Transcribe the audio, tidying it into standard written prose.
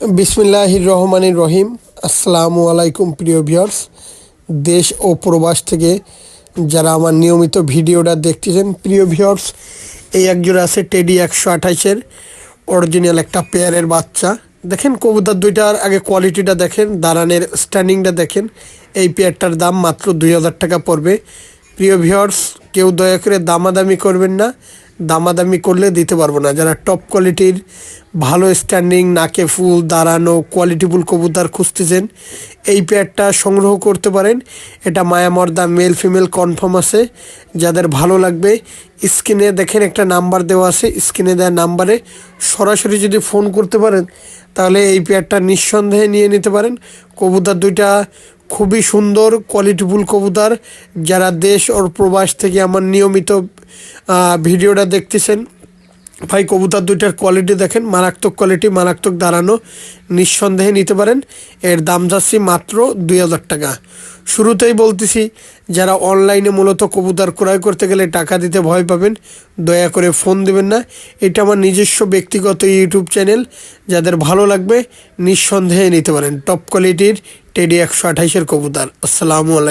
বিসমিল্লাহির রহমানির রহিম। আসসালামু আলাইকুম প্রিয় ভিউয়ার্স, দেশ ও প্রবাস থেকে যারা আমার নিয়মিত ভিডিওটা দেখতেছেন প্রিয় ভিউয়ার্স, এই একজোড়া আছে টেডি 128-এর অরিজিনাল একটা পেয়ারের বাচ্চা। দেখেন কবুতর দুইটার আগে কোয়ালিটিটা দেখেন, দাঁড়ানের স্ট্যান্ডিংটা দেখেন। এই পেয়ারটার দাম মাত্র 2000 টাকা পড়বে। প্রিয় ভিউয়ার্স, কেউ দয়া করে দামাদামি করবেন না, দামাদামি করলে দিতে পারবো না। যারা টপ কোয়ালিটির ভালো স্ট্যান্ডিং, নাকে ফুল, দাঁড়ানো কোয়ালিটিফুল কবুতর খুঁজতেছেন, এই পেয়ারটা সংগ্রহ করতে পারেন। এটা মায়ামর্দা মেল ফিমেল কনফার্ম আছে। যাদের ভালো লাগবে স্ক্রিনে দেখেন একটা নাম্বার দেওয়া আছে, স্ক্রিনে দেওয়া নাম্বারে সরাসরি যদি ফোন করতে পারেন তাহলে এই পেয়ারটা নিঃসন্দেহে নিয়ে নিতে পারেন। কবুতর দুইটা খুবই সুন্দর কোয়ালিটিফুল কবুতর। যারা দেশ ও প্রবাস থেকে আমার নিয়মিত ভিডিওটা দেখতেছেন, ভাই কবুতর দুইটার কোয়ালিটি দেখেন, মারাত্মক কোয়ালিটি, মারাত্মক দাঁড়ানো, নিঃসন্দেহে নিতে পারেন। এর দাম যাচ্ছি মাত্র 2000 টাকা। শুরুতেই বলতেছি, যারা অনলাইনে মূলত কবুতর ক্রয় করতে গেলে টাকা দিতে ভয় পাবেন, দয়া করে ফোন দেবেন না। এটা আমার নিজস্ব ব্যক্তিগত ইউটিউব চ্যানেল। যাদের ভালো লাগবে নিঃসন্দেহে নিতে পারেন টপ কোয়ালিটির টেডি 128-এর কবুতর। আসসালামু আলাইকুম।